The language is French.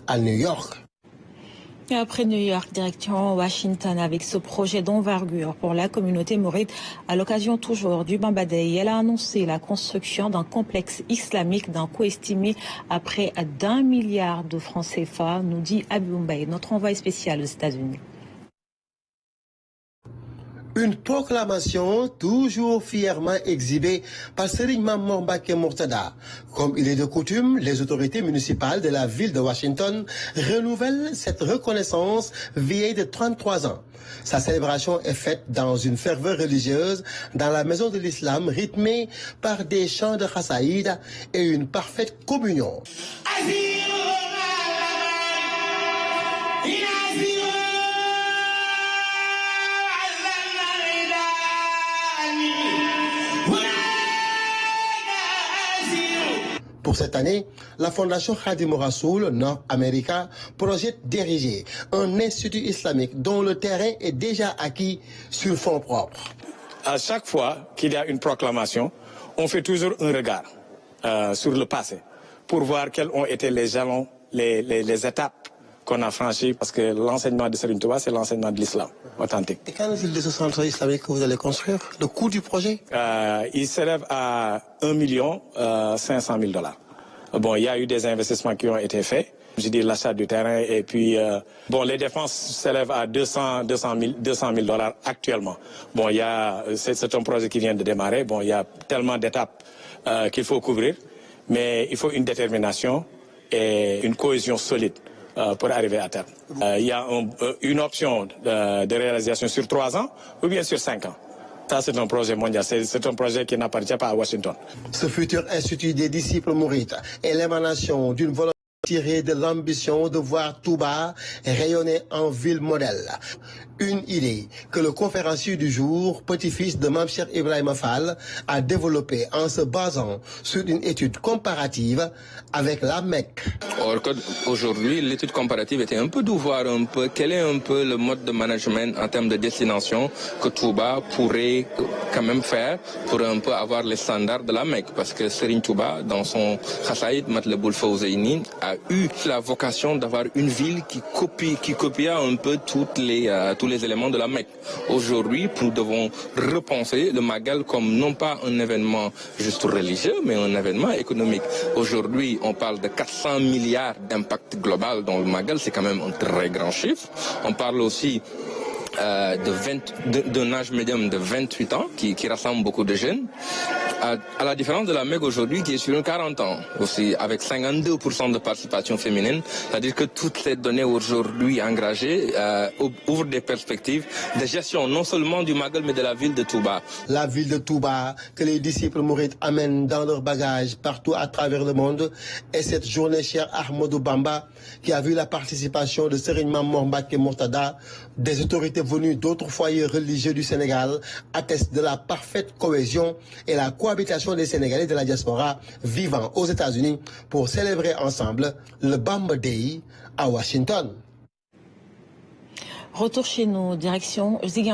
à New York. Et après New York, direction Washington avec ce projet d'envergure pour la communauté mouride. À l'occasion toujours du Bamba Day, elle a annoncé la construction d'un complexe islamique d'un coût estimé à près d'1 milliard de francs CFA, nous dit Abou Mbaye, notre envoyé spécial aux États-Unis. Une proclamation toujours fièrement exhibée par Serigne Mame Mbacké Mourtada. Comme il est de coutume, les autorités municipales de la ville de Washington renouvellent cette reconnaissance vieille de 33 ans. Sa célébration est faite dans une ferveur religieuse dans la maison de l'islam rythmée par des chants de Khassaïd et une parfaite communion. Pour cette année, la Fondation Khadim Rassoul North America projette d'ériger un institut islamique dont le terrain est déjà acquis sur fonds propres. À chaque fois qu'il y a une proclamation, on fait toujours un regard sur le passé pour voir quels ont été les jalons, les étapes qu'on a franchies, parce que l'enseignement de Serigne Touba, c'est l'enseignement de l'islam authentique. Et qu'en est-il de ce centre islamique que vous allez construire? Le coût du projet? Il s'élève à 1,5 million. Bon, il y a eu des investissements qui ont été faits. Je dis l'achat du terrain et puis bon, les dépenses s'élèvent à 200 000 dollars actuellement. Bon, c'est un projet qui vient de démarrer. Bon, il y a tellement d'étapes qu'il faut couvrir, mais il faut une détermination et une cohésion solide pour arriver à terme. Il y a une option de réalisation sur 3 ans ou bien sur 5 ans. Ça, c'est un projet mondial, c'est un projet qui n'appartient pas à Washington. Ce futur institut des disciples mourides est l'émanation d'une volonté tirée de l'ambition de voir Touba rayonner en ville modèle. Une idée que le conférencier du jour, petit-fils de Mame Cheikh Ibrahima Fall, a développée en se basant sur une étude comparative avec la Mecque. Or, aujourd'hui, l'étude comparative était un peu de voir un peu quel est un peu le mode de management en termes de destination que Touba pourrait quand même faire pour un peu avoir les standards de la Mecque. Parce que Serigne Touba, dans son Khassaïd Matlabul Fawzayni, a eu la vocation d'avoir une ville qui copia un peu tous les éléments de la Mecque. Aujourd'hui, nous devons repenser le Magal comme non pas un événement juste religieux, mais un événement économique. Aujourd'hui, on parle de 400 milliards d'impact global dans le Magal, c'est quand même un très grand chiffre. On parle aussi d'un âge médium de 28 ans qui rassemble beaucoup de jeunes. À la différence de la Mecque aujourd'hui qui est sur 40 ans aussi, avec 52% de participation féminine, c'est-à-dire que toutes ces données aujourd'hui engagées ouvrent des perspectives de gestion non seulement du Magal mais de la ville de Touba. La ville de Touba que les disciples mourides amènent dans leur bagage partout à travers le monde, et cette journée chère Ahmadou Bamba qui a vu la participation de Serigne Mame Mbacké Mourtada, des autorités venues d'autres foyers religieux du Sénégal, attestent de la parfaite cohésion et la cohabitation des Sénégalais de la diaspora vivant aux États-Unis pour célébrer ensemble le Bamba Day à Washington. Retour chez nous, direction Ziguinchor.